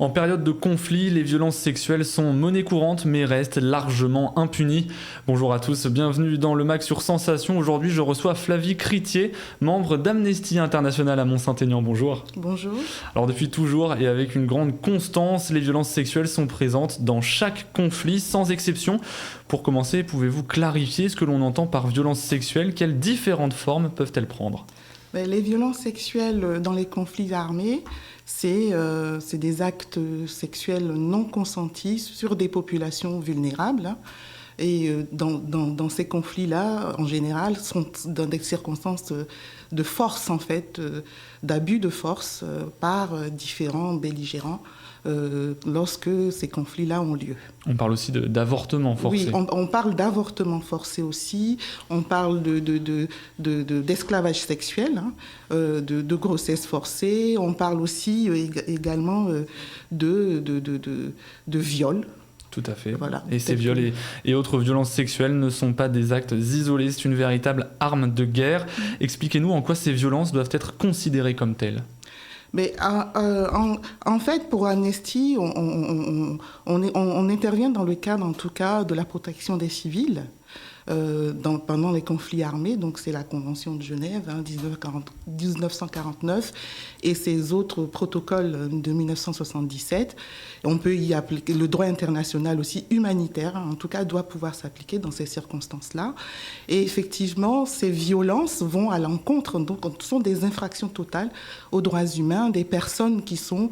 En période de conflit, les violences sexuelles sont monnaie courante mais restent largement impunies. Bonjour à tous, bienvenue dans le MAC sur Sensation. Aujourd'hui, je reçois Flavie Critier, membre d'Amnesty International à Mont-Saint-Aignan. Bonjour. Bonjour. Alors depuis toujours et avec une grande constance, les violences sexuelles sont présentes dans chaque conflit sans exception. Pour commencer, pouvez-vous clarifier ce que l'on entend par violence sexuelle? Quelles différentes formes peuvent-elles prendre? Les violences sexuelles dans les conflits armés, c'est des actes sexuels non consentis sur des populations vulnérables. Et dans ces conflits-là, en général, sont dans des circonstances de force, en fait, d'abus de force par différents belligérants lorsque ces conflits-là ont lieu. On parle aussi d'avortement forcé. Oui, on parle d'avortement forcé aussi, on parle d'esclavage sexuel, de grossesse forcée, on parle aussi également de viol. Tout à fait. Voilà. Et ces viols et autres violences sexuelles ne sont pas des actes isolés, c'est une véritable arme de guerre. Expliquez-nous en quoi ces violences doivent être considérées comme telles. Mais en fait, pour Amnesty, on intervient dans le cadre, en tout cas, de la protection des civils pendant les conflits armés. Donc, c'est la Convention de Genève, 1949, et ces autres protocoles de 1977. On peut y appliquer le droit international aussi humanitaire, en tout cas, doit pouvoir s'appliquer dans ces circonstances-là. Et effectivement, ces violences vont à l'encontre, donc, ce sont des infractions totales aux droits humains, des personnes qui sont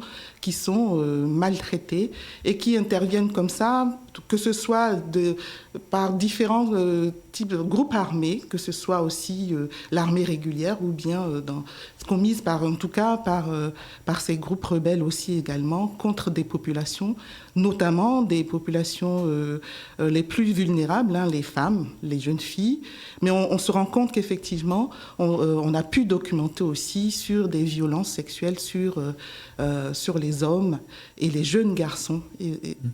maltraitées et qui interviennent comme ça, que ce soit par différents types de groupes armés, que ce soit aussi l'armée régulière ou bien commise en tout cas par ces groupes rebelles aussi également contre des populations, notamment des populations les plus vulnérables, les femmes, les jeunes filles. Mais on se rend compte qu'effectivement, on a pu documenter aussi sur des violences sexuelles sur les hommes et les jeunes garçons,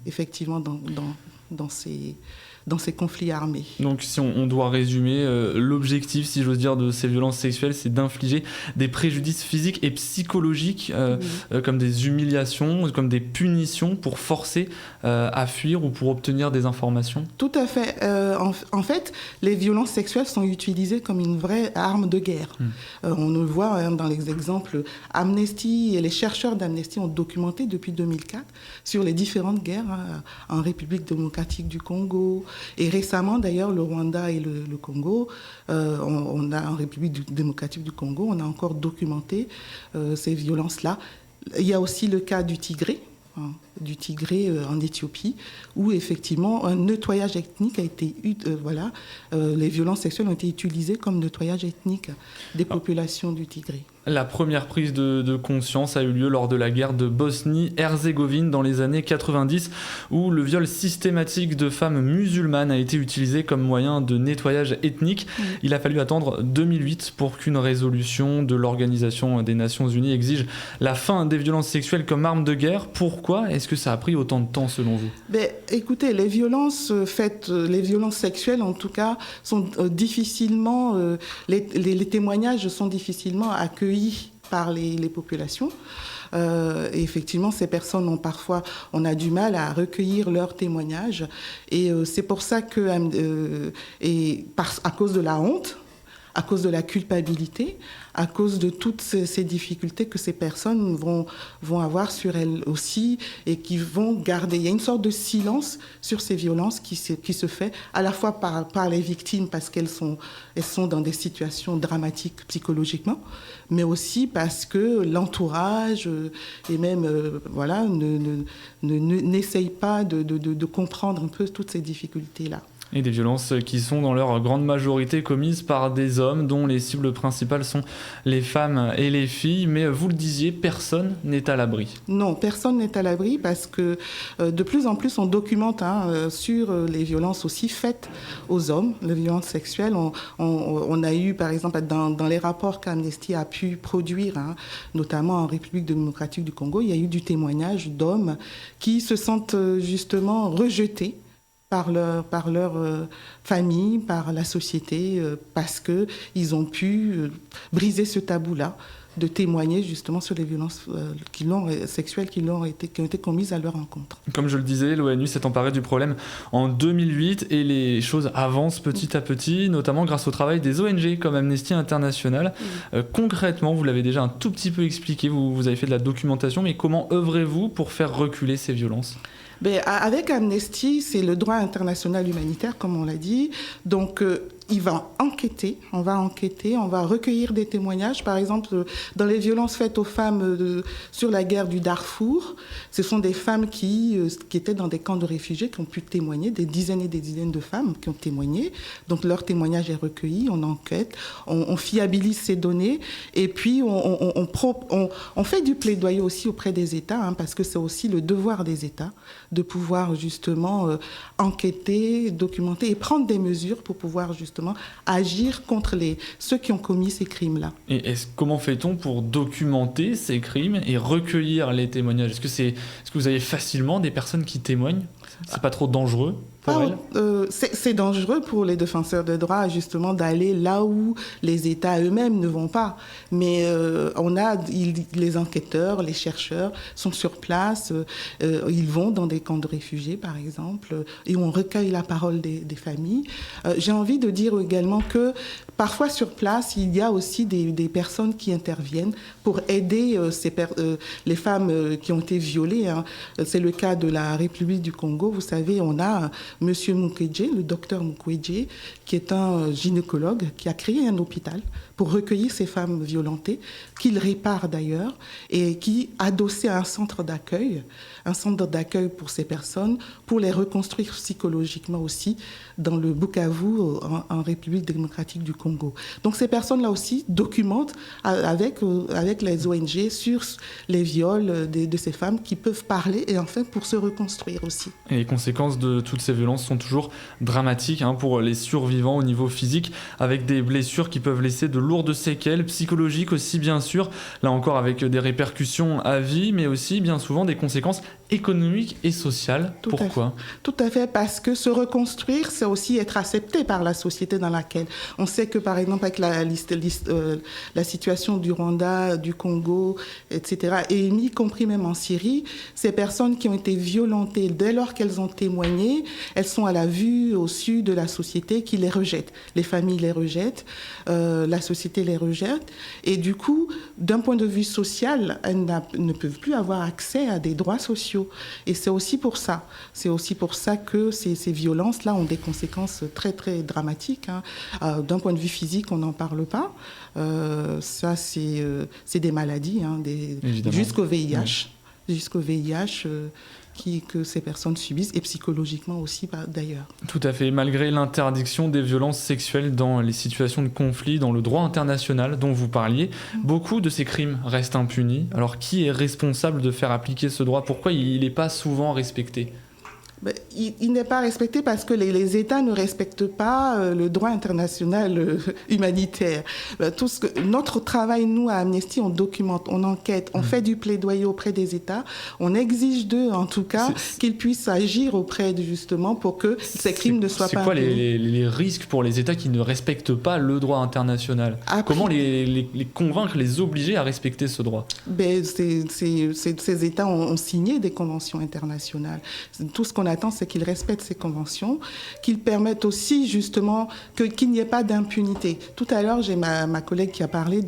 effectivement, dans ces conflits armés. Donc si on doit résumer, l'objectif, si j'ose dire, de ces violences sexuelles, c'est d'infliger des préjudices physiques et psychologiques, comme des humiliations, comme des punitions pour forcer à fuir ou pour obtenir des informations. Tout à fait. En fait, les violences sexuelles sont utilisées comme une vraie arme de guerre. On le voit dans les exemples. Amnesty et les chercheurs d'Amnesty ont documenté depuis 2004 sur les différentes guerres en République démocratique du Congo. Et récemment, d'ailleurs, le Rwanda et le Congo, on a en République démocratique du Congo, on a encore documenté ces violences-là. Il y a aussi le cas du Tigré en Éthiopie, où effectivement un nettoyage ethnique a été... les violences sexuelles ont été utilisées comme nettoyage ethnique des populations du Tigré. La première prise de conscience a eu lieu lors de la guerre de Bosnie-Herzégovine dans les années 90, où le viol systématique de femmes musulmanes a été utilisé comme moyen de nettoyage ethnique. Il a fallu attendre 2008 pour qu'une résolution de l'Organisation des Nations Unies exige la fin des violences sexuelles comme arme de guerre. Pourquoi est-ce que ça a pris autant de temps selon vous? Écoutez, les violences sexuelles en tout cas sont difficilement... les témoignages sont difficilement accueillis par les populations. Et effectivement, ces personnes on a du mal à recueillir leurs témoignages. Et c'est pour ça que, à cause de la honte, à cause de la culpabilité, à cause de toutes ces difficultés que ces personnes vont avoir sur elles aussi et qui vont garder. Il y a une sorte de silence sur ces violences qui se fait à la fois par les victimes parce qu'elles sont dans des situations dramatiques psychologiquement, mais aussi parce que l'entourage et même n'essaye pas de comprendre un peu toutes ces difficultés-là. Et des violences qui sont dans leur grande majorité commises par des hommes dont les cibles principales sont les femmes et les filles. Mais vous le disiez, personne n'est à l'abri. Non, personne n'est à l'abri parce que de plus en plus on documente sur les violences aussi faites aux hommes, les violences sexuelles. On a eu par exemple dans les rapports qu'Amnesty a pu produire, notamment en République démocratique du Congo, il y a eu du témoignage d'hommes qui se sentent justement rejetés par leur famille, par la société, parce qu'ils ont pu briser ce tabou-là de témoigner justement sur les violences sexuelles qui ont été commises à leur encontre. Comme je le disais, l'ONU s'est emparée du problème en 2008 et les choses avancent petit à petit, notamment grâce au travail des ONG comme Amnesty International. Concrètement, vous l'avez déjà un tout petit peu expliqué, vous avez fait de la documentation, mais comment œuvrez-vous pour faire reculer ces violences ? Avec Amnesty, c'est le droit international humanitaire, comme on l'a dit. Donc, on va enquêter, on va recueillir des témoignages. Par exemple, dans les violences faites aux femmes sur la guerre du Darfour, ce sont des femmes qui étaient dans des camps de réfugiés qui ont pu témoigner, des dizaines et des dizaines de femmes qui ont témoigné. Donc leur témoignage est recueilli, on enquête, on fiabilise ces données et puis on fait du plaidoyer aussi auprès des États, parce que c'est aussi le devoir des États de pouvoir justement enquêter, documenter et prendre des mesures pour pouvoir justement agir contre ceux qui ont commis ces crimes-là. Et comment fait-on pour documenter ces crimes et recueillir les témoignages ? Est-ce que vous avez facilement des personnes qui témoignent ? C'est pas trop dangereux pour elles ? C'est dangereux pour les défenseurs de droits justement d'aller là où les États eux-mêmes ne vont pas. Mais les enquêteurs, les chercheurs sont sur place. Ils vont dans des camps de réfugiés, par exemple, et on recueille la parole des familles. J'ai envie de dire également que parfois sur place, il y a aussi des personnes qui interviennent pour aider les femmes qui ont été violées. C'est le cas de la République du Congo. Vous savez, on a Monsieur Mukwege, le docteur Mukwege, qui est un gynécologue, qui a créé un hôpital pour recueillir ces femmes violentées, qu'il répare d'ailleurs, et qui adossé à un centre d'accueil pour ces personnes, pour les reconstruire psychologiquement aussi dans le Bukavu, en République démocratique du Congo. Donc ces personnes-là aussi documentent avec les ONG sur les viols de ces femmes qui peuvent parler et enfin pour se reconstruire aussi. Et les conséquences de toutes ces violences sont toujours dramatiques pour les survivants au niveau physique, avec des blessures qui peuvent laisser de lourdes séquelles, psychologiques aussi bien sûr, là encore avec des répercussions à vie, mais aussi bien souvent des conséquences économiques et sociales. Pourquoi ? Tout à fait, parce que se reconstruire, c'est aussi être accepté par la société dans laquelle. On sait que par exemple avec la situation du Rwanda, du Congo, etc., et y compris même en Syrie, ces personnes qui ont été violentées, dès lors qu'elles ont témoigné, elles sont à la vue, au su de la société qui les rejette. Les familles les rejettent, la société les rejette, et du coup, d'un point de vue social, elles ne peuvent plus avoir accès à des droits sociaux. Et c'est aussi pour ça que ces violences-là ont des conséquences très, très dramatiques. D'un point de vue physique, on n'en parle pas. Ça, c'est des maladies, jusqu'au VIH. Ouais. Jusqu'au VIH que ces personnes subissent, et psychologiquement aussi d'ailleurs. Tout à fait. Malgré l'interdiction des violences sexuelles dans les situations de conflit, dans le droit international dont vous parliez, beaucoup de ces crimes restent impunis. Alors qui est responsable de faire appliquer ce droit ? Pourquoi il n'est pas souvent respecté ? Il n'est pas respecté parce que les États ne respectent pas le droit international humanitaire. Notre travail, nous, à Amnesty, on documente, on enquête, on fait du plaidoyer auprès des États, on exige d'eux, en tout cas, qu'ils puissent agir auprès justement pour que ces crimes ne soient pas impunis. C'est quoi les risques pour les États qui ne respectent pas le droit international ? Comment les convaincre, les obliger à respecter ce droit ? Ces États ont signé des conventions internationales. Tout ce qu'on attend, c'est qu'ils respectent ces conventions, qu'ils permettent aussi justement qu'il n'y ait pas d'impunité. Tout à l'heure, j'ai ma collègue qui a parlé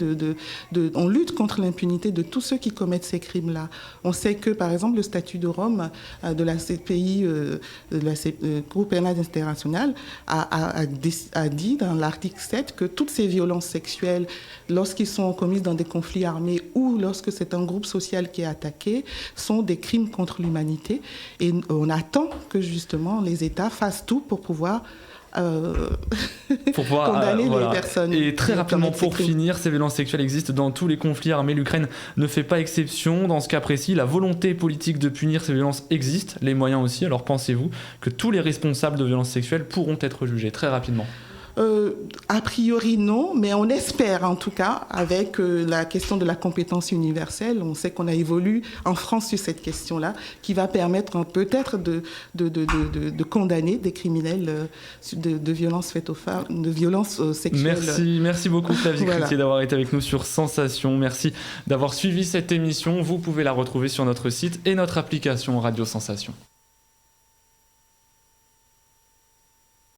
on lutte contre l'impunité de tous ceux qui commettent ces crimes-là. On sait que, par exemple, le statut de Rome de la CPI, de la Cour pénale internationale, a dit dans l'article 7 que toutes ces violences sexuelles, lorsqu'ils sont commises dans des conflits armés ou lorsque c'est un groupe social qui est attaqué, sont des crimes contre l'humanité. Et on attend que justement les États fassent tout pour pouvoir condamner les personnes. Et très rapidement, pour finir, ces violences sexuelles existent dans tous les conflits armés. L'Ukraine ne fait pas exception. Dans ce cas précis, la volonté politique de punir ces violences existe, les moyens aussi. Alors pensez-vous que tous les responsables de violences sexuelles pourront être jugés très rapidement ? A priori, non, mais on espère en tout cas avec la question de la compétence universelle. On sait qu'on a évolué en France sur cette question-là, qui va permettre peut-être de condamner des criminels de violences faites aux femmes, de violences sexuelles. Merci beaucoup Flavie Voilà. Cloutier d'avoir été avec nous sur Sensation. Merci d'avoir suivi cette émission. Vous pouvez la retrouver sur notre site et notre application Radio Sensation.